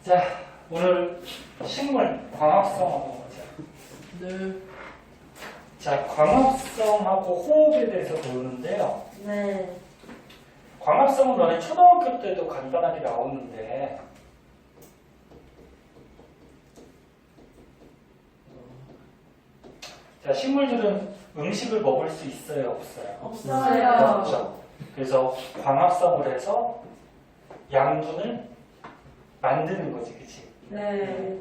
자, 오늘 식물 광합성하고 보자. 네. 자, 광합성하고 호흡에 대해서 배우는데요. 네. 광합성은 너네 초등학교 때도 간단하게 나오는데 자, 식물들은 음식을 먹을 수 있어요, 없어요? 없어요. 없죠. 그래서 광합성을 해서 양분을 만드는 거지, 그치? 네.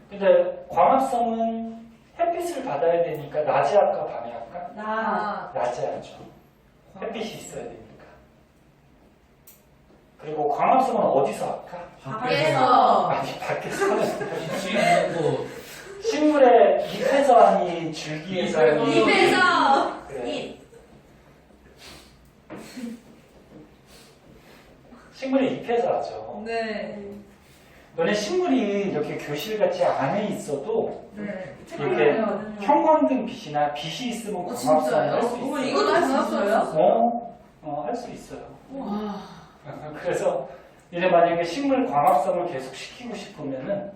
근데 광합성은 햇빛을 받아야 되니까 낮에 할까, 밤에 할까? 낮에 하죠. 햇빛이 있어야 되니까. 그리고 광합성은 어디서 할까? 밖에서. 아니, 밖에서 하는 빛이 있는 곳. 식물의 잎에서 하니, 줄기에서 하니. 입에서. 그래. 식물의 잎에서 하죠. 네. 너네 식물이 이렇게 교실같이 안에 있어도 네. 이렇게 형광등 빛이나 빛이 있으면 광합성을 할 수 있어요. 이것도 광합성이요? 할 수 있어요. 와. 그래서 얘네 만약에 식물 광합성을 계속 시키고 싶으면은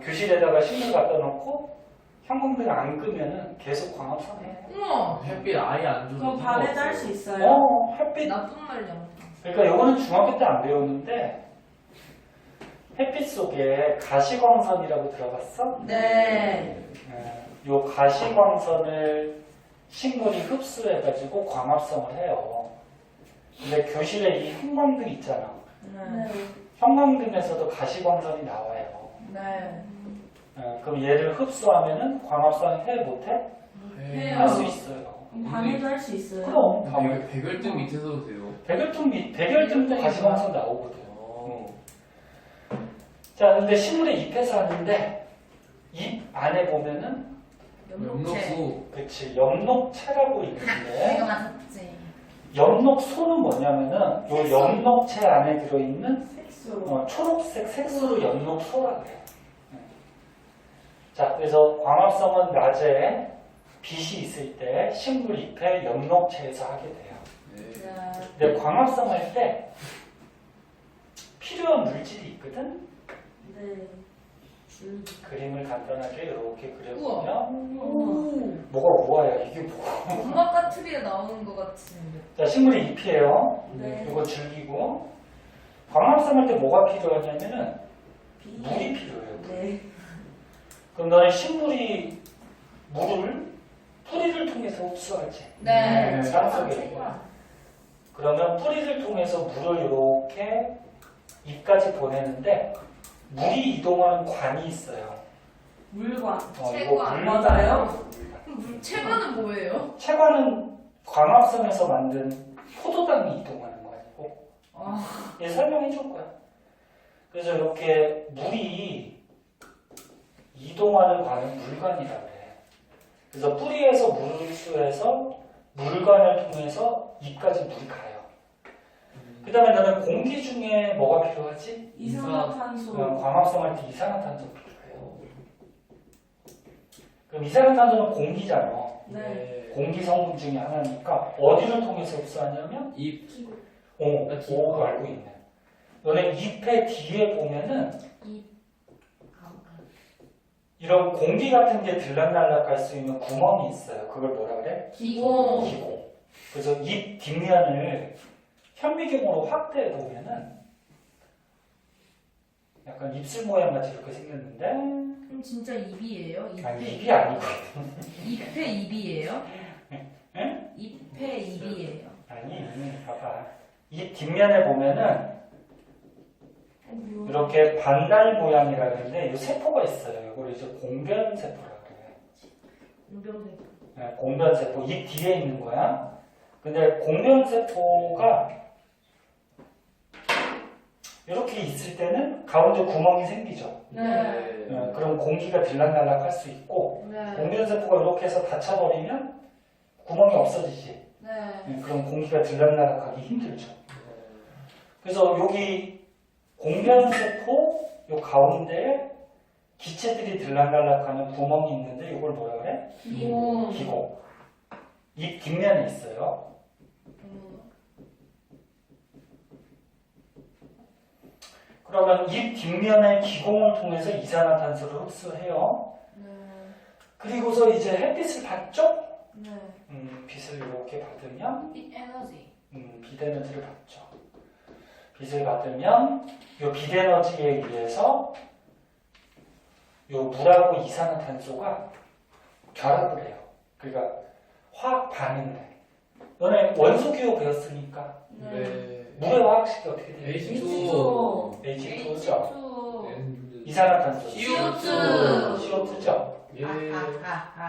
교실에다가 식물 갖다 놓고 형광등 안 끄면은 계속 광합성해. 우와. 햇빛 아예 안 줘도 그럼 밤에 딸 수 있어요? 햇빛. 나쁜 말이야. 그러니까 요거는 중학교 때 안 배웠는데 햇빛 속에 가시광선이라고 들어봤어? 네. 요 가시광선을 식물이 흡수해가지고 광합성을 해요. 근데 교실에 이 형광등 있잖아. 네. 형광등에서도 가시광선이 나와요. 네. 그럼 얘를 흡수하면은 광합성 해 못해? 해요. 할 수 있어요. 밤에도 할 수 있어요? 그럼 백열등 밑에서도 돼요. 백열등도 가시광선 나오거든. 자, 근데 식물의 잎에서 하는데 잎 안에 보면은 엽록소. 그치 엽록체라고 있는데 내가 맞았지. 엽록소는 뭐냐면은 요 엽록체 안에 들어있는 색소. 초록색 색소를 엽록소라 그래요. 자, 그래서 광합성은 낮에 빛이 있을 때 식물 잎의 엽록체에서 하게 돼요. 네. 근데 광합성 할 때 필요한 물질이 있거든? 네. 그림을 간단하게 이렇게 그려보면 오. 뭐가 우아야 이게 뭐야? 엄마가 TV에 나오는 것 같은데. 자, 식물의 잎이에요. 네. 이거 줄기고 광합성 할 때 뭐가 필요하냐면은 물이 필요해요. 물. 네. 그럼 너는 식물이 물을 뿌리를 통해서 흡수하지. 네. 땅속에. 최고야. 그러면 뿌리를 통해서 물을 이렇게 잎까지 보내는데 물이 이동하는 관이 있어요. 물과. 이거 채관. 물관. 맞아요? 그럼 채관은 뭐예요? 채관은 광합성에서 만든 포도당이 이동하는 거 아니고. 얘 설명해 줄 거야. 그래서 이렇게 물이 이동하는 관은 물관이라 그래. 그래서 뿌리에서 물을 흡수해서 물관을 통해서 잎까지 물이 가요. 그 다음에 너는 공기 중에 뭐가 필요하지? 이산화탄소. 광합성할 때 이산화탄소 필요해요. 그럼 이산화탄소는 공기잖아. 네. 공기 성분 중에 하나니까 어디를 통해서 흡수하냐면 잎. 오, 알고 있네. 너네 잎의 뒤에 보면은 이런 공기 같은 게 들락날락할 수 있는 구멍이 있어요. 그걸 뭐라 그래? 기고. 기고. 그래서 잎 뒷면을 현미경으로 확대해 보면은 약간 입술 모양 같이 이렇게 생겼는데 그럼 진짜 입이에요? 아니 입이 아니고 잎의 입이에요? 응? 잎의 입이에요. 아니 봐봐 잎 뒷면에 보면은 이렇게 반달 모양이라 그러는데 이 세포가 있어요. 이걸 이제 공변세포라고 그래요. 운병세포. 공변세포 잎 뒤에 있는 거야. 근데 공변세포가 이렇게 있을 때는 가운데 구멍이 생기죠. 네. 그럼 공기가 들락날락 할 수 있고 네. 공변세포가 이렇게 해서 닫혀버리면 구멍이 없어지지. 네. 그럼 공기가 들락날락하기 힘들죠. 그래서 여기 공변세포 요 가운데에 기체들이 들락날락하는 구멍이 있는데 이걸 뭐라 그래? 기고. 기고. 잎 뒷면에 있어요. 그러면 잎 뒷면의 기공을 통해서 이산화탄소를 흡수해요. 네. 그리고서 이제 햇빛을 받죠? 네. 빛을 이렇게 받으면 빛 에너지. 빛에너지를 받죠. 빛을 받으면 이 빛에너지에 의해서 이 물하고 이산화탄소가 결합을 해요. 그러니까 화학 반응을 해. 너네 원소 기호 배웠으니까 네. 물의 화학식이 어떻게 돼요? H2O. H2O죠. N- 이산화탄소. CO2. CO2죠. 예.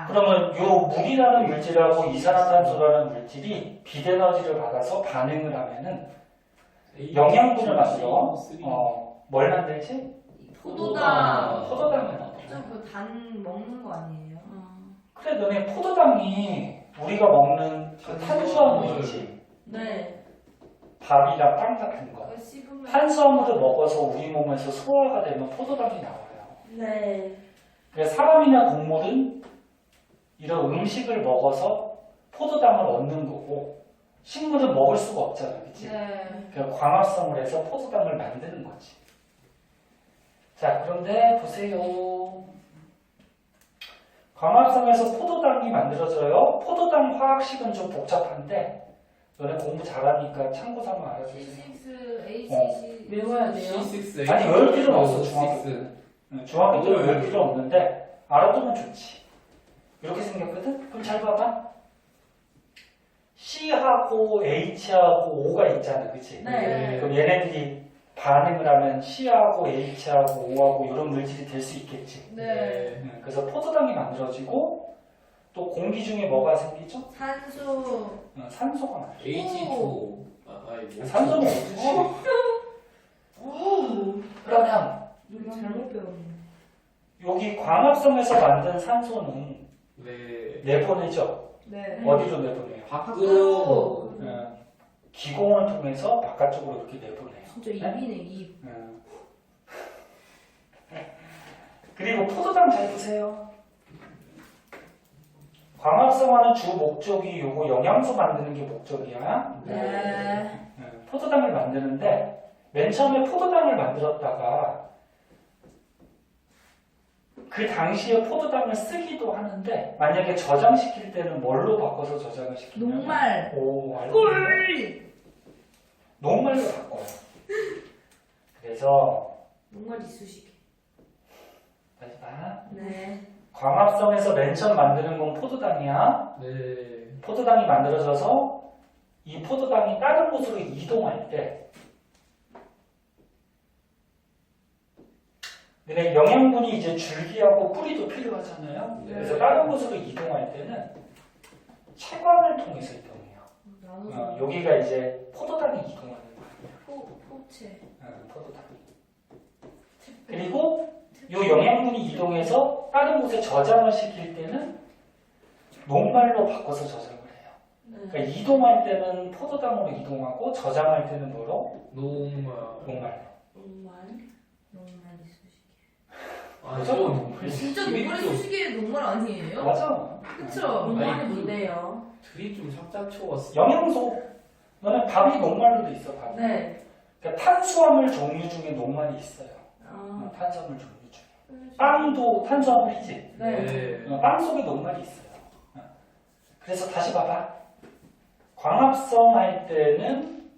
그러면 요 물이라는 물질하고 이산화탄소라는 물질이 빛에너지를 받아서 반응을 하면은 영양분을 만들어. 뭘 만들지? 포도당. 포도당을 만들어. 그단 먹는 거 아니에요? 그래, 너네 포도당이 우리가 먹는 그 탄수화물 있지? 네. 밥이랑 빵 같은 거. 그거 씹으면. 탄수화물을 먹어서 우리 몸에서 소화가 되면 포도당이 나와요. 네. 그래서 사람이나 동물은 이런 음식을 먹어서 포도당을 얻는 거고, 식물은 먹을 수가 없잖아, 그치? 네. 그래서 광합성을 해서 포도당을 만드는 거지. 자, 그런데 보세요. 광합성에서 포도당이 만들어져요. 포도당 화학식은 좀 복잡한데, 너네 공부 잘하니까 참고 삼아 알아주세요. C6, HC. 외워야 돼요? C6, 아니, 외울 필요는 없어, 중학교 중학교. 중학교 때는 외울 필요 없는데, 알아두면 좋지. 이렇게 생겼거든? 그럼 잘 봐봐. C하고 H하고 O가 있잖아, 그치? 네. 그럼 얘네들이 반응을 하면 C하고 H하고 O하고 이런 물질이 될 수 있겠지. 네. 그래서 포도당이 만들어지고 또 공기 중에 뭐가 생기죠? 산소. 산소가 만들어져. H2O. 아니 뭐. 산소는 없지. 그러면 우리 잘못 배웠네. 여기 광합성에서 만든 산소는 네. 내보내죠. 네. 어디로 내보내요? 밖으로. 기공을 통해서 바깥쪽으로 이렇게 내보내요. 진짜 입이네 입. 그리고 포도당 잘 보세요. 광합성하는 주 목적이 요거 영양소 만드는 게 목적이야. 네. 포도당을 만드는데 맨 처음에 포도당을 만들었다가 그 당시에 포도당을 쓰기도 하는데 만약에 저장시킬 때는 뭘로 바꿔서 저장을 시키냐면 녹말. 오, 알고 있네. 녹말로 바꿔요. 그래서 녹말 이쑤시개. 다시 봐. 네. 광합성에서 맨 처음 만드는 건 포도당이야. 네. 포도당이 만들어져서 이 포도당이 다른 곳으로 이동할 때 근데 영양분이 이제 줄기하고 뿌리도 필요하잖아요. 네. 그래서 다른 곳으로 이동할 때는 체관을 통해서 이동해요. 나눠서. 여기가 이제 포도당이 이동하는 거예요. 포체. 포도당. 그리고 이 영양분이 이동해서 다른 곳에 저장을 시킬 때는 녹말로 바꿔서 저장을 해요. 그러니까 네. 이동할 때는 포도당으로 이동하고 저장할 때는 뭐로? 녹말. 녹말로. 녹말. 녹말 이쑤시개. 아 무조건 이건 녹말. 진짜 드립 녹말 좀- 이쑤시개 녹말 아니에요? 맞아. 그쵸? 녹말이 아니, 뭔데요? 드립 좀 싹싹 쳐왔어. 영양소. 너는 밥이 녹말로도 있어, 밥이. 네. 그러니까 탄수화물 종류 중에 녹말이 있어요. 아. 탄수화물 종류 중에. 빵도 탄수화물이지. 네. 빵 속에 녹말이 있어요. 그래서 다시 봐봐. 광합성 할 때는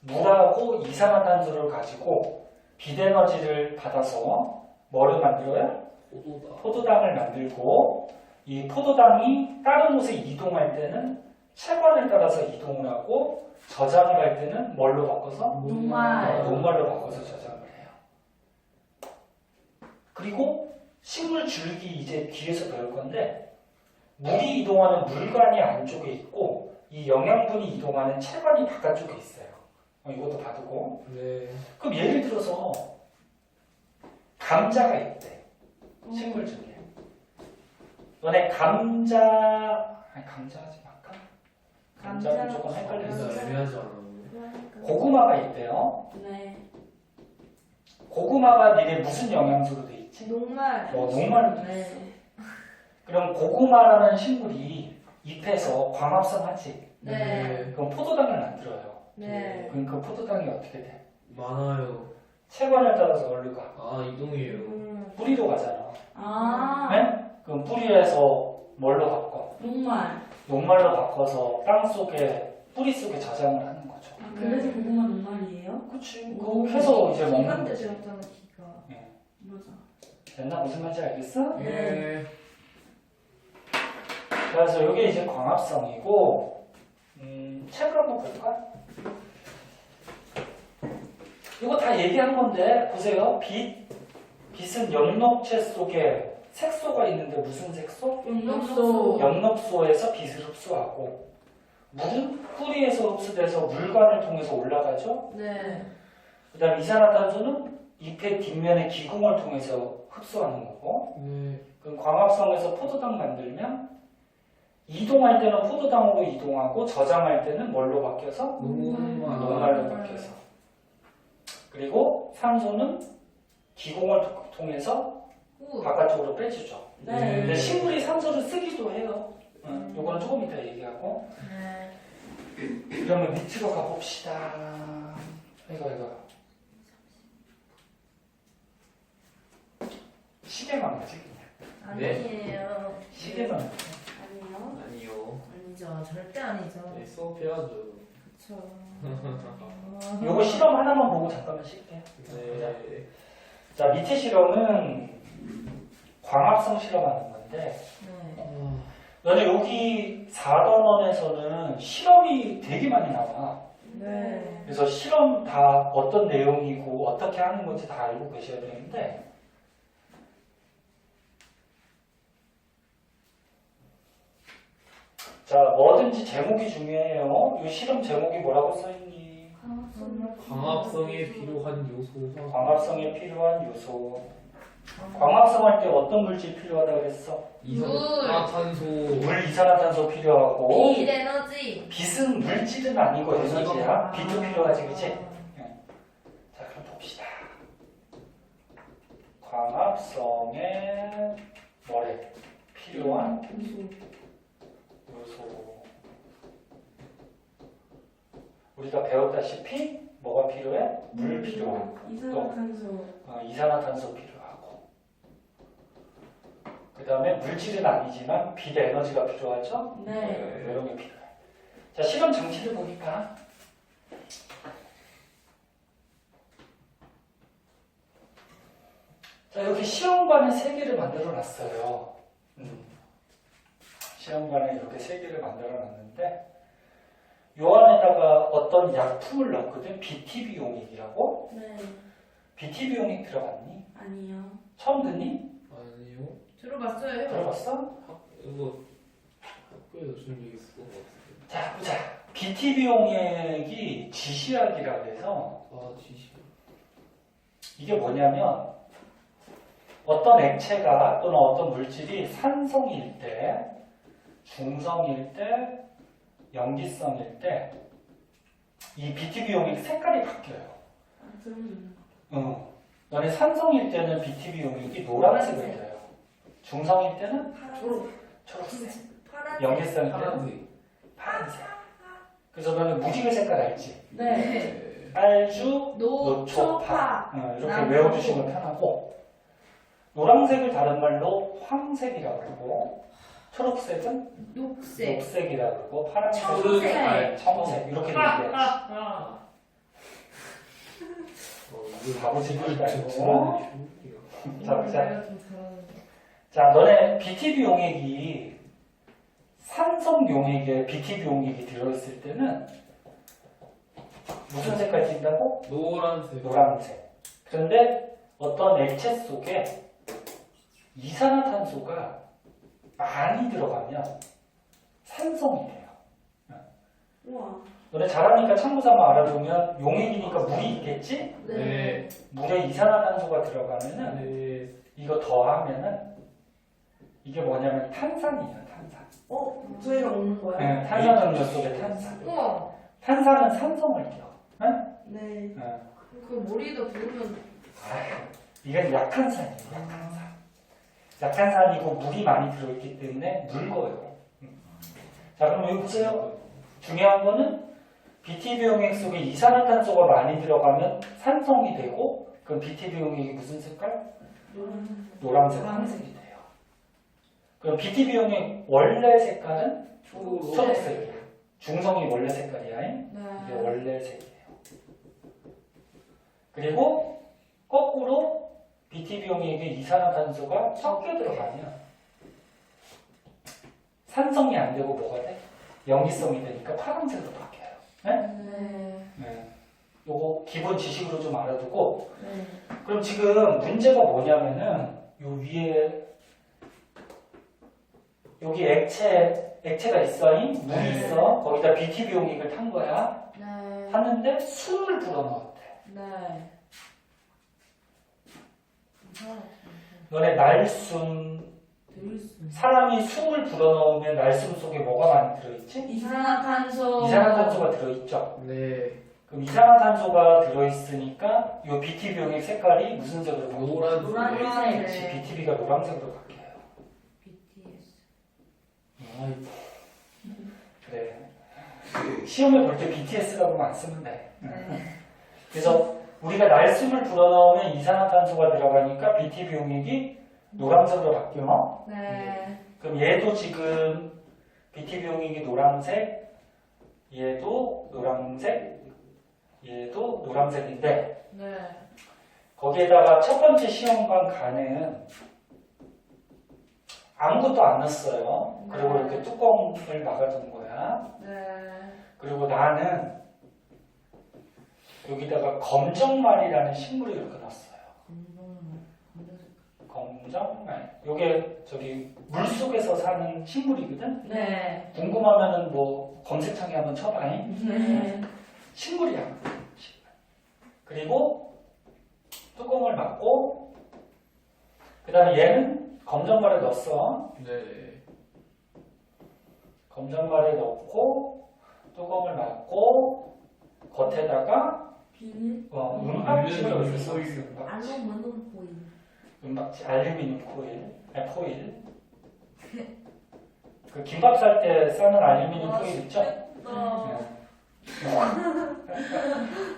물하고 이산화탄소를 가지고 빛에너지를 받아서 뭐를 만들어요? 포도다. 포도당을 만들고 이 포도당이 다른 곳에 이동할 때는 체관을 따라서 이동을 하고 저장을 할 때는 뭘로 바꿔서? 녹말. 녹말로 바꿔서 저장을 해요. 그리고 식물 줄기 이제 뒤에서 배울 건데 물이 이동하는 물관이 안쪽에 있고 이 영양분이 이동하는 체관이 바깥쪽에 있어요. 이것도 봐두고. 네. 그럼 예를 들어서 감자가 있대. 식물 중에. 너네 감자 하지 말까? 감자는 조금 헷갈려서. 진짜 애매하지 않아. 고구마가 있대요. 네. 고구마가 니네 무슨 영양소로 돼 있지? 녹말. 녹말로 돼 있어. 네. 그럼 고구마라는 식물이 잎에서 광합성하지. 네. 그럼 포도당을 만들어요. 네. 그럼 그 포도당이 어떻게 돼? 많아요. 체관을 따라서 어디로 가? 아, 이동이에요. 뿌리로 가잖아. 아. 네? 그럼 뿌리에서 뭘로 바꿔? 녹말. 녹말로 바꿔서 땅 속에 뿌리 속에 저장을 하는 거죠. 아, 그래서 고구마 녹말이에요? 그치. 그거 해서 이제 먹는 기간 때 거지. 들었잖아 기가. 맞아. 됐나? 무슨 말인지 알겠어? 예. 그래서 이게 이제 광합성이고, 책을 한번 볼까? 이거 다 얘기한 건데, 보세요. 빛은 연록체 속에 색소가 있는데 무슨 색소? 염록소. 염록소에서 빛을 흡수하고, 물은 뿌리에서 흡수돼서 물관을 통해서 올라가죠. 네. 그 다음 이산화탄소는 잎의 뒷면의 기공을 통해서 흡수하는 거고, 네. 그럼 광합성에서 포도당 만들면 이동할 때는 포도당으로 이동하고 저장할 때는 뭘로 바뀌어서? 녹말. 녹말로 바뀌어서. 그리고 산소는 기공을 통해서 우. 바깥쪽으로 빼주죠. 네. 근데 식물이 산소를 쓰기도 해요. 요거는 조금 이따 얘기하고. 네. 그러면 밑으로 가봅시다. 이거. 시계만 보지 그냥. 아니에요. 시계만 보지. 아니요. 아니요. 아니죠. 절대 아니죠. 네, 수업해야죠. 그쵸. 요거 실험 하나만 보고 잠깐만 쉴게요. 네. 자, 밑에 실험은 광합성 실험하는 건데, 네. 아, 너네 여기 4단원에서는 실험이 되게 많이 나와. 네. 그래서 실험 다 어떤 내용이고 어떻게 하는 건지 다 알고 계셔야 되는데, 자, 뭐든지 제목이 중요해요. 이 실험 제목이 뭐라고 써있니? 광합성에 필요한 요소가 광합성에 필요한 요소. 광합성할 때 어떤 물질 필요하다 그랬어? 이산화탄소. 물, 이산화탄소 필요하고, 빛 에너지. 빛은 물질은 아니고 에너지야. 빛도 필요하지, 그치? 자, 그럼 봅시다. 광합성에 뭐래? 필요한 요소. 우리가 배웠다시피 뭐가 필요해? 물 필요하고, 이산화탄소. 이산화탄소 필요하고. 그 다음에 물질은 아니지만 빛 에너지가 필요하죠? 네. 이런 게 필요해. 자, 실험 장치를 보니까 자, 여기 시험관에 3개를 만들어 놨어요. 시험관에 이렇게 3개를 만들어 놨는데 요 안에다가 어떤 약품을 넣었거든. BTB 용액이라고. 네. BTB 용액 들어봤니? 아니요. 처음 듣니? 아니요. 들어봤어요. 들어봤어? 이거 학교에서 준 적 있을 것 같은데. 자, 보자. BTB 용액이 지시약이라고 해서 아, 지시. 이게 뭐냐면 어떤 액체가 또는 어떤 물질이 산성일 때, 중성일 때, 염기성일 때 이 BTB 용액 색깔이 바뀌어요. 아, 들어보셨나? 너네 산성일 때는 BTB 용액이 노란색을 져요. 중성일 때는 초록색. 파란. 염기성일 때는 파란색. 파란색. 그래서 너는 무지개 색깔 알지? 네. 빨주, 노초파. 이렇게 나무. 외워주시면 편하고 노란색을 다른 말로 황색이라고 하고 초록색은 녹색. 녹색이라고 하고 파란색은 청색. 청색 이렇게 얘기해야지. 이거 바보지 말고. 자, 자, 보자. 내가 좀 잘하는데. 자, 너네 BTB 용액이 산성 용액에 BTB 용액이 들어있을 때는 무슨 색깔 띈다고? 노란색. 노란색. 그런데 어떤 액체 속에 이산화탄소가 많이 들어가면 산성이 돼요. 우와. 너네 잘하니까 참고삼아 알아두면 용액이니까 물이 있겠지? 네. 물에 이산화탄소가 들어가면은 네. 이거 더하면은 이게 뭐냐면 탄산이에요. 탄산. 저희가 먹는 거예요? 네, 탄산음료 속에 탄산. 우와. 탄산은 산성을 띄어. 응? 네. 응. 그 머리에다 부으면 이건 약한 산이에요. 약한 산. 약한 산이고 물이 많이 들어있기 때문에 묽어요. 자, 그럼 여기 보세요. 중요한 거는 BTB 용액 속에 이산화탄소가 많이 들어가면 산성이 되고 그럼 BT 비용액이 무슨 색깔? 노란색. 노란색, 황색이 돼요. 그럼 BT 비용액 원래 색깔은 초록색이에요. 중성이 원래 색깔이야. 이게 네. 원래 색이에요. 그리고 거꾸로 BT 비용액에 이산화탄소가 적게 들어가면 산성이 안 되고 뭐가 돼? 염기성이 되니까 파란색으로 바뀌어요. 네. 네. 요거 기본 지식으로 좀 알아두고 네. 그럼 지금 문제가 뭐냐면은 요 위에 여기 액체가 있어, 물이 네. 있어. 거기다 BT 비용액을 탄 거야. 네. 탔는데 숨을 불어넣었대. 네. 너네 날숨 사람이 숨을 불어넣으면 날숨 속에 뭐가 많이 들어있지? 이산화탄소. 이산화탄소가 들어있죠. 네. 그럼 이산화탄소가 들어있으니까 이 BT 비용액 색깔이 무슨 색으로 바뀌어요? 노란색. 그렇지, BTB가 노란색으로 바뀌어요. BTS. 아이, 그래. 시험에 볼 때 BTS라고만 안 쓰면 돼. 네. 그래서 우리가 날숨을 불어넣으면 이산화탄소가 들어가니까 BT 비용액이 노란색으로 바뀌어. 네. 그럼 얘도 지금 BT 비용액이 노란색, 얘도 노란색, 얘도 노란색인데 네. 거기에다가 첫 번째 시험관 간은 아무것도 안 넣었어요. 그리고 네. 이렇게 뚜껑을 막아둔 거야. 네. 그리고 나는 여기다가 검정말이라는 식물을 이렇게 넣었어요. 검정말. 요게 저기 물 속에서 사는 식물이거든. 네. 궁금하면은 뭐 검색창에 한번 쳐봐잉. 네. 식물이야. 식물. 그리고 뚜껑을 막고 그 다음에 얘는 검정말에 넣었어. 네. 검정말에 넣고 뚜껑을 막고 겉에다가 비닐? 은박지를 알루미늄 여기서 포일. 썼어. 은박지. 알루미늄 포일. 은박지, 알루미늄 포일. 그 김밥 살 때 싸는 알루미늄 포일 있죠? 네.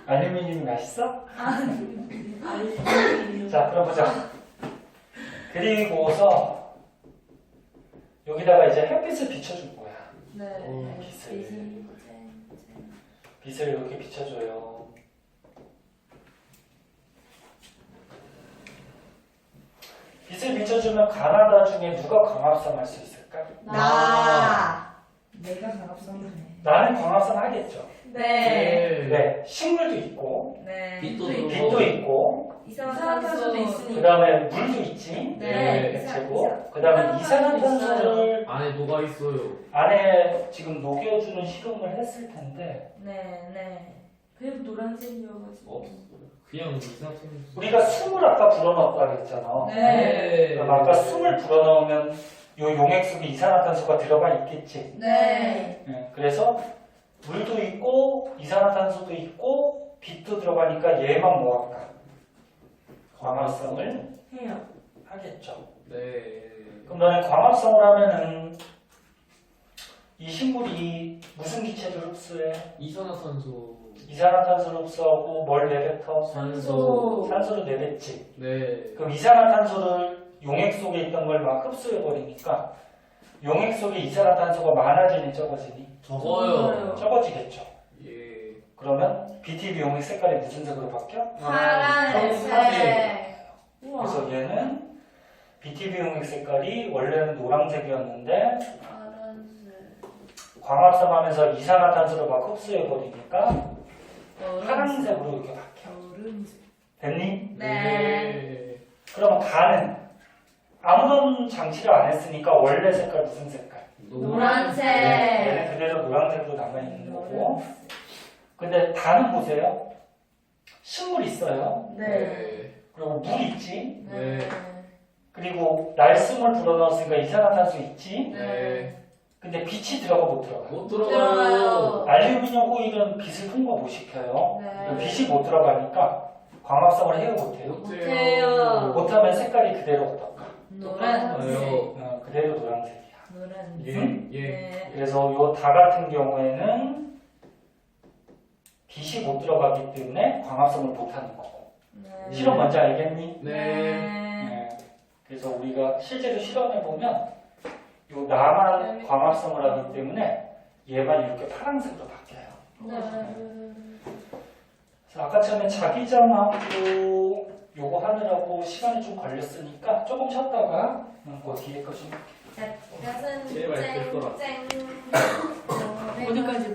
알루미늄이 맛있어? 알루미늄. 자, 그럼 보자. 그리고서 여기다가 이제 햇빛을 비춰줄 거야. 네. 빛을 이렇게 비춰줘요. 빛을 비춰주면 가나다 중에 누가 광합성 할 수 있을까? 내가 강압성이네. 나는 광합성 하겠죠. 네. 네, 식물도 있고, 네. 빛도 빛도 있고, 이산화탄소도 그 있으니까. 다음에 물도 있지. 네. 액체고, 그 다음에 이산화탄소를 안에 녹아 있어요. 안에 지금 녹여주는 실험을 했을 텐데, 네. 네. 그래도 노란색이어가지고. 없어요. 그냥 이산화탄소. 우리가 숨을 아까 불어넣었다 그랬잖아. 네. 그럼 아까 숨을 불어넣으면 요 용액 속에 이산화탄소가 들어가 있겠지. 네. 네, 그래서 물도 있고 이산화탄소도 있고 빛도 들어가니까 얘만 뭐 할까? 광합성을 해요. 하겠죠. 네. 그럼 너네 광합성을 하면은 이 식물이 무슨 기체를 흡수해? 이산화탄소. 이산화탄소를 흡수하고 뭘 내뱉어? 산소. 산소를 내뱉지. 네. 그럼 이산화탄소를 용액 속에 있던 걸 막 흡수해버리니까 용액 속에 이산화탄소가 많아지니 적어지니? 적어요. 적어지겠죠. 예. 그러면 BTB 용액 색깔이 무슨 색으로 바뀌어? 파란색. 우와. 그래서 얘는 BTB 용액 색깔이 원래는 노란색이었는데 파란색. 광합성하면서 이산화탄소를 막 흡수해버리니까 파란색으로 이렇게 바뀌어. 됐니? 네. 그러면 가는 아무런 장치를 안 했으니까 원래 색깔 무슨 색깔? 노란색. 얘는 그대로 노란색으로 남아있는 거고. 근데 다는 보세요. 식물 있어요. 네. 그리고 물 있지. 네. 그리고 날숨을 불어넣었으니까 이산화탄소 있지. 네. 근데 빛이 들어가 못 들어가. 못 들어가요. 들어가요. 알루미늄 호일은 빛을 통과 못 시켜요. 네. 빛이 못 들어가니까 광합성을 해요 못해요. 못해요. 못하면 색깔이 그대로 어떨까? 노란색. 그대로 노란색이야. 노란색. 예. 예. 네. 그래서 요 다 같은 경우에는 빛이 못 들어가기 때문에 광합성을 못하는 거고. 네. 실험 뭔지 알겠니? 네. 네. 그래서 우리가 실제로 실험해 보면 요 나만 광합성을 하기 때문에 얘만 이렇게 파란색으로 바뀌어요. 그래서 아까 처음에 자기장하고 요거 하느라고 시간이 좀 걸렸으니까 조금 쉬었다가 그 뒤에 거 좀. 제발 됐더라. 어디까지?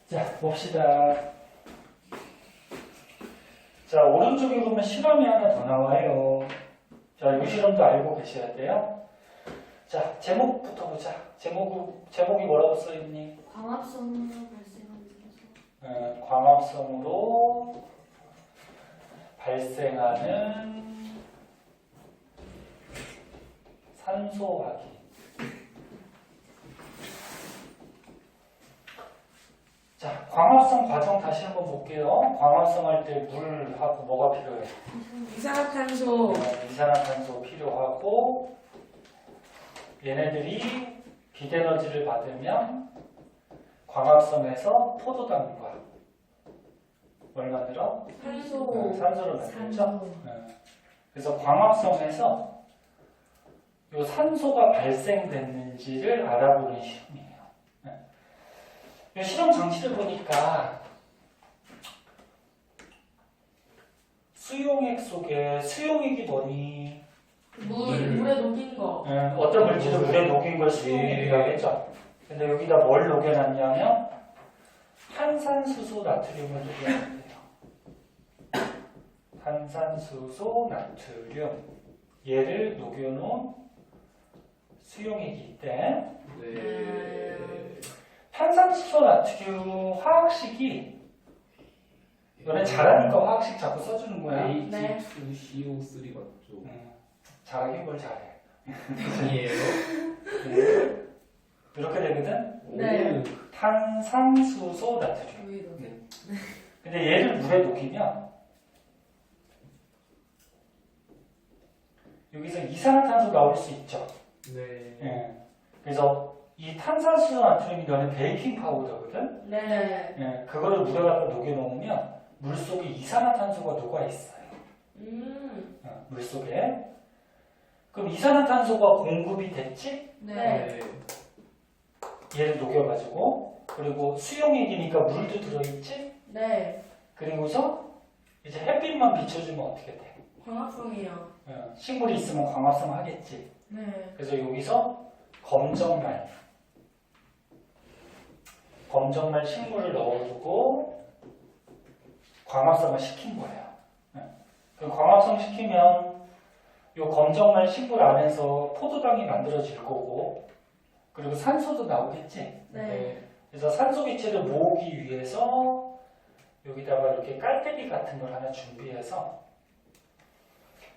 자, 봅시다. 자, 오른쪽에 보면 실험이 하나 더 나와요. 자, 이 실험도 알고 계셔야 돼요. 자, 제목부터 보자. 제목이 뭐라고 써있니? 광합성으로 발생하는 산소. 광합성으로 발생하는 산소화기. 자, 광합성 과정 다시 한번 볼게요. 광합성 할 때 물하고 뭐가 필요해? 이산화탄소. 이산화탄소 필요하고 얘네들이 빛에너지를 받으면 광합성에서 포도당과 뭘 만들어? 산소를 만들죠. 그래서 광합성에서 이 산소가 발생됐는지를 알아보는 실험이에요. 이 실험 장치를 보니까 수용액 속에 수용액이 뭐니? 물에 녹인 거. 어떤 물질을 물에 녹인 걸 수용액이라고 했죠. 근데 여기다 뭘 녹여놨냐면 탄산수소 나트륨을 녹여놨대요. 탄산수소 나트륨 얘를 녹여놓은 수용액이 있대. 네. 탄산수소 나트륨 화학식이 너네 잘하니까 화학식 자꾸 써주는 거야. H2CO3 맞죠? 잘하긴 뭘 잘해. 아니에요? 이렇게 되거든. 네. 탄산수소 나트륨. 근데 얘를 물에 녹이면 여기서 이산화탄소 나올 수 있죠. 네. 예. 그래서 이 탄산수소 나트륨이 너는 베이킹 파우더거든. 네. 예. 그거를 물에 갖다 녹여놓으면 물 속에 이산화탄소가 녹아 있어요. 물 속에. 그럼 이산화탄소가 공급이 됐지? 네. 얘를 녹여가지고 그리고 수용액이니까 물도 들어있지? 네. 그리고서 이제 햇빛만 비춰주면 어떻게 돼? 광합성이요. 식물이 있으면 광합성 하겠지. 네. 그래서 여기서 검정말 식물을 넣어두고 광합성을 시킨 거예요. 그 광합성 시키면 이 검정말 식물 안에서 포도당이 만들어질 거고 그리고 산소도 나오겠지. 네. 그래서 산소 기체를 모으기 위해서 여기다가 이렇게 깔때기 같은 걸 하나 준비해서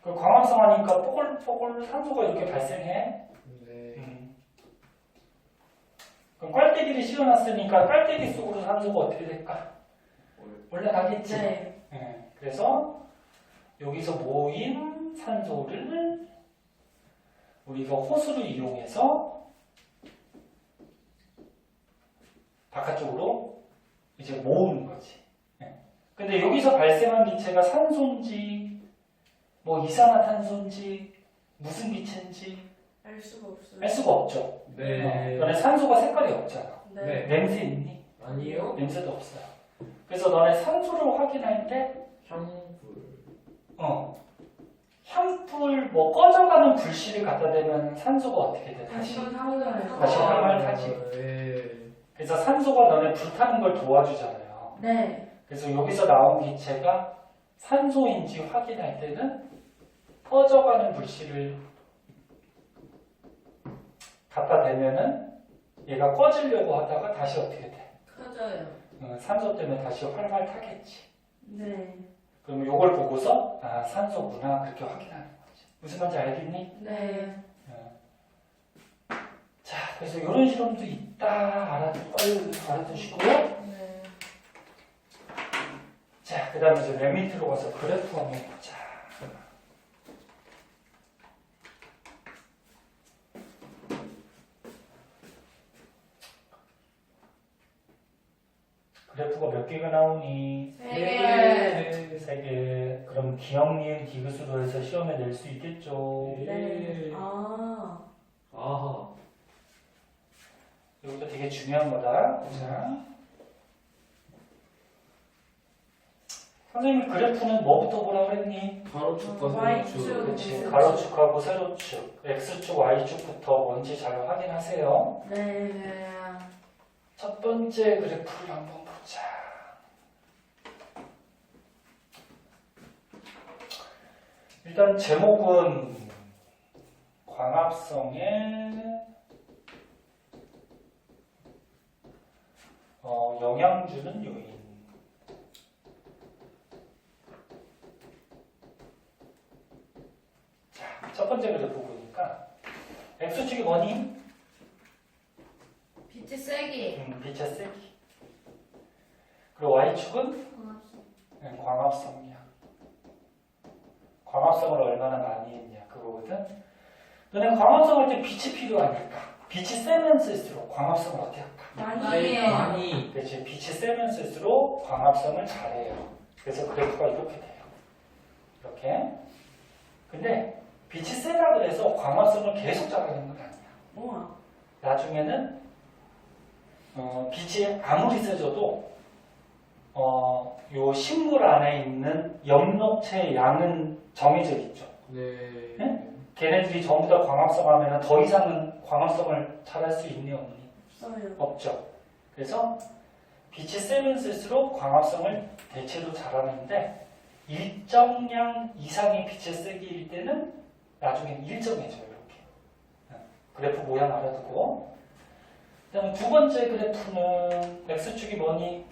그 광합성 하니까 뽀글뽀글 산소가 이렇게 발생해. 네. 그럼 깔때기를 씌워놨으니까 깔때기 속으로 산소가 어떻게 될까? 올라가겠지. 네. 그래서 여기서 모인 산소를 우리가 호수를 이용해서 바깥쪽으로 이제 모으는 거지. 근데 여기서 발생한 기체가 산소인지 뭐 이산화탄소인지 무슨 기체인지 알 수가 없어요. 알 수가 없죠. 네. 너네 산소가 색깔이 없잖아. 네. 냄새 있니? 아니요? 냄새도 없어요. 그래서 너네 산소를 확인할 때 향불. 향불 뭐 꺼져가는 불씨를 갖다 대면 산소가 어떻게 돼? 다시 다시 활발하지. 네. 그래서 산소가 너네 불타는 걸 도와주잖아요. 네. 그래서 여기서 나온 기체가 산소인지 확인할 때는 꺼져가는 불씨를 갖다 대면은 얘가 꺼지려고 하다가 다시 어떻게 돼? 커져요. 산소 때문에 다시 활발 타겠지. 네. 그럼 이걸 보고서 아 산소구나 그렇게 확인하는 거지. 무슨 말인지 알겠니? 네. 자 그래서 이런 실험도 있다 알아두시고요. 네. 자 그 다음에 이제 맨 밑으로 가서 그래프 한번 보자. 그래프가 몇 개가 나오니? 세 개. 3개. 그럼 기억, 니은, 디귿으로 해서 시험에 낼 수 있겠죠. 네. 아. 아하. 이것도 되게 중요한 거다. 자. 선생님 그래프는 뭐부터 보라고 했니? 가로축과 Y축. 세로축. 그렇지. 가로축하고 세로축, X축, Y축부터 뭔지 잘 확인하세요. 네. 첫 번째 그래프를 한번 보자. 일단 제목은 광합성의 영향 주는 요인. 자, 첫 번째 그래프 보니까 X축이 뭐니? 빛이 세기. 빛의 세기. 그리고 Y축은 광합성이야. 광합성을 얼마나 많이 했냐 그거거든. 너네 광합성 할 때 빛이 필요하니까 빛이 세면 쓸수록 광합성을 어떻게 할까? 많이 해요. 많이. 그렇지. 빛이 세면 쓸수록 광합성을 잘해요. 그래서 그래프가 이렇게 돼요. 이렇게. 근데 빛이 세다 그래서 광합성을 계속 잘하는 건 아니야. 우와. 나중에는 빛이 아무리 세져도 요 식물 안에 있는 엽록체의 양은 정해져 있죠. 네. 네? 걔네들이 전부 다 광합성 하면 더 이상은 광합성을 잘할 수 있니 없니? 없어요. 없죠. 그래서 빛이 세면 쓸수록 광합성을 대체로 잘하는데 일정량 이상의 빛의 세기일 때는 나중엔 일정해져요. 이렇게. 그래프 모양 알아두고. 그다음에 두 번째 그래프는 X축이 뭐니?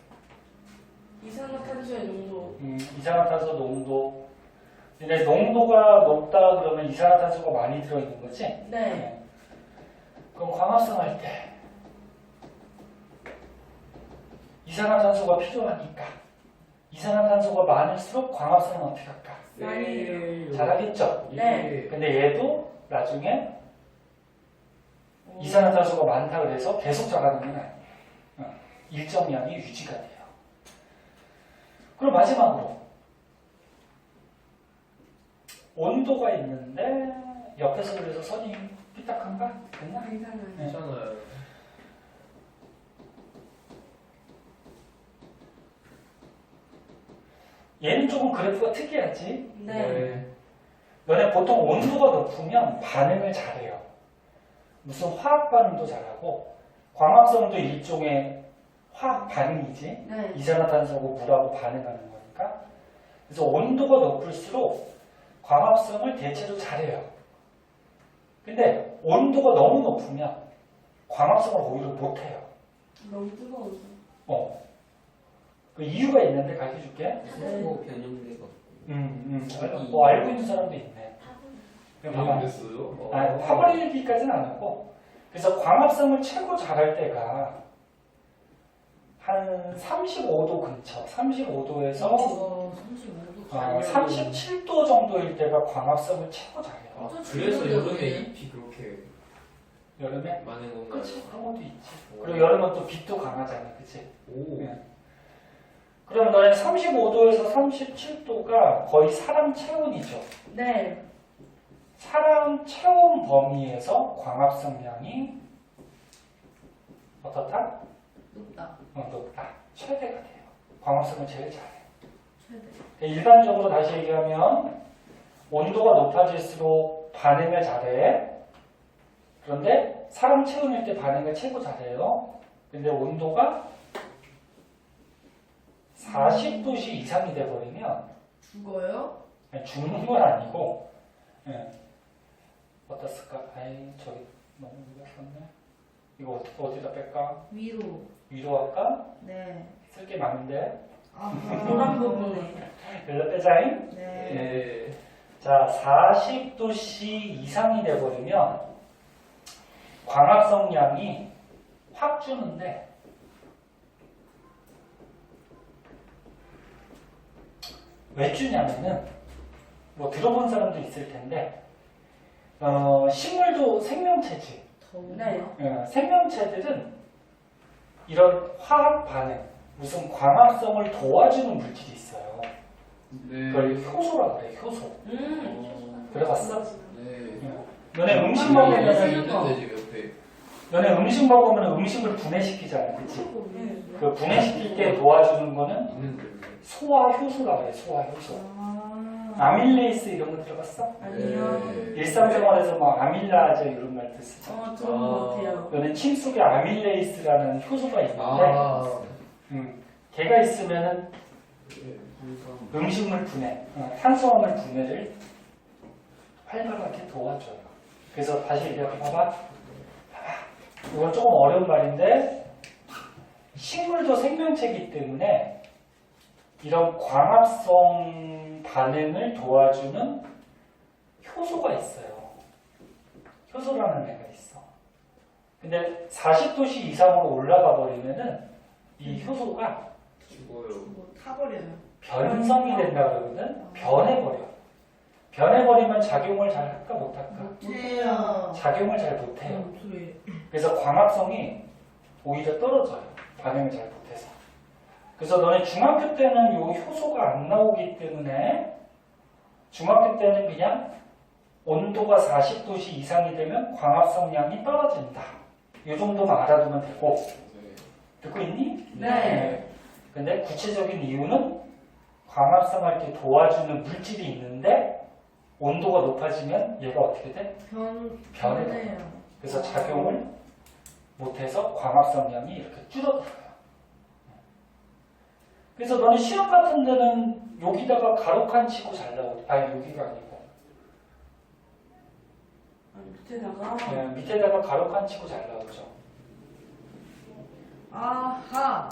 이산화탄소의 농도. 이산화탄소 농도. 근데 농도가 높다 그러면 이산화탄소가 많이 들어있는 거지? 네. 그럼 광합성 할 때 이산화탄소가 필요하니까 이산화탄소가 많을수록 광합성은 어떻게 할까? 많이. 잘하겠죠? 네. 근데 얘도 나중에 이산화탄소가 많다 그래서 계속 자라는 건 아니에요. 일정량이 유지가 돼요. 그럼 마지막으로 온도가 있는데 옆에서 그래서 선이 삐딱한가? 됐나? 괜찮아요. 괜찮아요. 얘는 조금 그래프가 특이하지? 네. 너네 보통 온도가 높으면 반응을 잘해요. 무슨 화학 반응도 잘하고 광합성도 일종의 화학 반응이지. 네. 이산화탄소하고 물하고 반응하는 거니까. 그래서 온도가 높을수록 광합성을 대체로 잘해요. 근데 온도가 너무 높으면 광합성을 오히려 못해요. 너무 뜨거워서. 그 이유가 있는데 가르쳐줄게. 서로 변형돼가. 뭐 알고 있는 사람도 있네. 변형됐어요? 파버리기까지는 안 하고. 그래서 광합성을 최고 잘할 때가 한 35도 근처, 35도에서 35도. 37도 정도일 때가 광합성을 최고 잘해요. 아, 그래서 여름에 잎이 그렇게 여름에? 많은 건가요? 그렇지, 그런 것도 있지. 오. 그리고 여름은 또 빛도 강하잖아, 그치? 오. 네. 그러면 너네 35도에서 37도가 거의 사람 체온이죠. 네. 사람 체온 범위에서 광합성량이 어떻다? 높다. 높다. 최대가 돼요. 광합성을 제일 잘해. 최대. 일반적으로 다시 얘기하면 온도가 높아질수록 반응을 잘해. 그런데 사람 체온일 때 반응을 최고 잘해요. 근데 온도가 40도씨 이상이 돼버리면 죽어요? 죽는 건 아니고 어떻을까? 아이 저기 너무 위가 썼네. 이거 어디다 뺄까? 위로. 위로 할까? 네. 쓸 게 많은데 노란 부분에. 일로 빼자잉. 네. 네. 자, 40도씨 이상이 돼버리면 광합성량이 확 주는데 왜 주냐면은 뭐 들어본 사람도 있을 텐데 식물도 생명체지. 더운 네. 거. 생명체들은 이런 화학 반응, 무슨 광합성을 도와주는 물질이 있어요. 네. 그걸 효소라 그래, 효소. 들어봤어? 네. 너네 음식 먹 먹으면 있는데 지금 옆에. 너네 음식 먹으면 음식을 분해시키잖아, 그치? 그 분해시킬 때 도와주는 거는 있는데. 소화 효소라 그래, 소화 효소. 아, 아밀레이스 이런 거 들어봤어? 아니요. 일상생활에서 뭐 아밀라제 이런 말 쓰죠. 들은 것 같아요. 너는 침 속에 아밀레이스라는 효소가 있는데, 아. 걔가 있으면은 네. 불상. 음식물 분해, 탄수화물 분해를 활발하게 도와줘요. 그래서 다시 얘기할게, 봐봐. 이건 조금 어려운 말인데, 식물도 생명체이기 때문에 이런 광합성 반응을 도와주는 효소가 있어요. 효소라는 애가 있어. 근데 40도씨 이상으로 올라가 버리면은 이 효소가 죽어요. 뭐 타버려요. 변성이 된다 그러거든. 변해버려. 변해버리면 작용을 잘 할까 못할까? 못해요. 작용을 잘 못해요. 소리. 그래서 광합성이 오히려 떨어져요. 반응을 잘 못해서. 그래서 너네 중학교 때는 이 효소가 안 나오기 때문에 중학교 때는 그냥 온도가 40도씨 이상이 되면 광합성량이 떨어진다. 이 정도만 알아두면 되고. 네. 듣고 있니? 네. 근데 구체적인 이유는 광합성할 때 도와주는 물질이 있는데 온도가 높아지면 얘가 어떻게 돼? 변해요. 그래서 작용을 못해서 광합성량이 이렇게 줄어들어요. 그래서 너는 시험 같은 데는 여기다가 가로칸 치고 잘 나오거든. 아니 여기가 아니고 밑에다가. 밑에다가 가로칸 치고 잘 나오죠. 아하.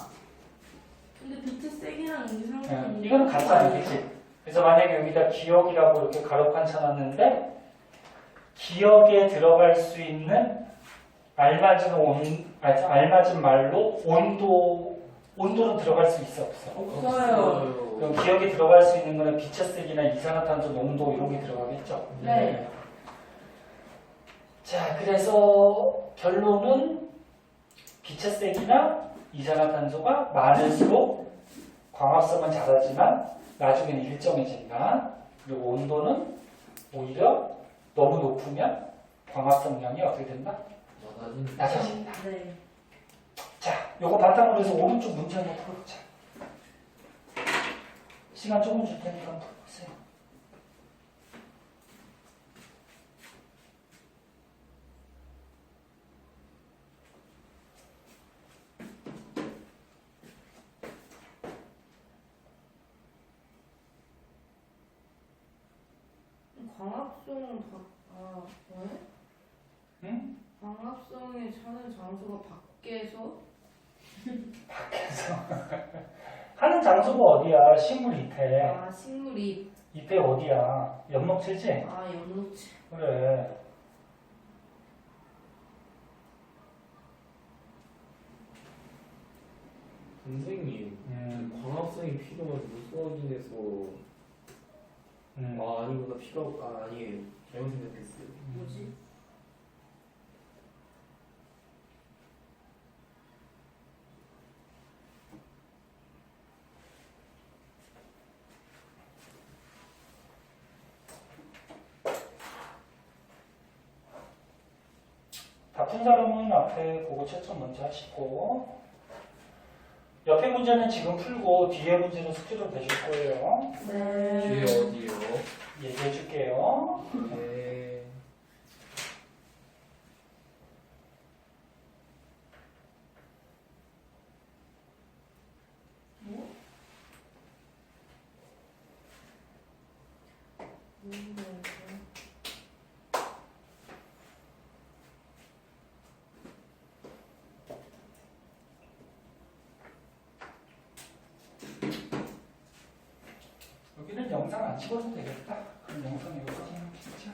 근데 비트 세기랑 이상한. 이거는 같지 않겠지. 그래서 만약에 여기다 기억이라고 이렇게 가로칸 쳐놨는데 기억에 들어갈 수 있는 알맞은 말로 온도는 들어갈 수 있어 없어? 없어요. 그럼 기억에 들어갈 수 있는 거는 빛의 색이나 이산화탄소 농도 이런 게 들어가겠죠? 네. 자, 그래서 결론은 빛의 색이나 이산화탄소가 많을수록 광합성은 잘하지만 나중에는 일정해진다. 그리고 온도는 오히려 너무 높으면 광합성량이 어떻게 된다? 낮아진다. 네. 자, 요거 바탕으로 해서 오른쪽 문제 한번 풀어보자. 시간 조금 줄 테니까 한번 풀어보세요. 광합성 왜? 응? 광합성에 사는 장소가 밖에서? 밖에서 하는 장소가 어디야? 식물 잎에. 식물이. 잎에 어디야? 엽록칠지? 연록체. 그래. 선생님, 광합성이 필요한 무수확인에서 아니구나 아니에요. 잘못 생각했어요. 뭐지? 다 푼 사람은 앞에 보고 채점 먼저 하시고 옆에 문제는 지금 풀고 뒤에 문제는 숙제로 내실 거예요. 뒤에 네. 어디요? 얘기해 줄게요. 네. 여기는 영상 안 찍어도 되겠다. 그럼 영상 여기까지만 찍자.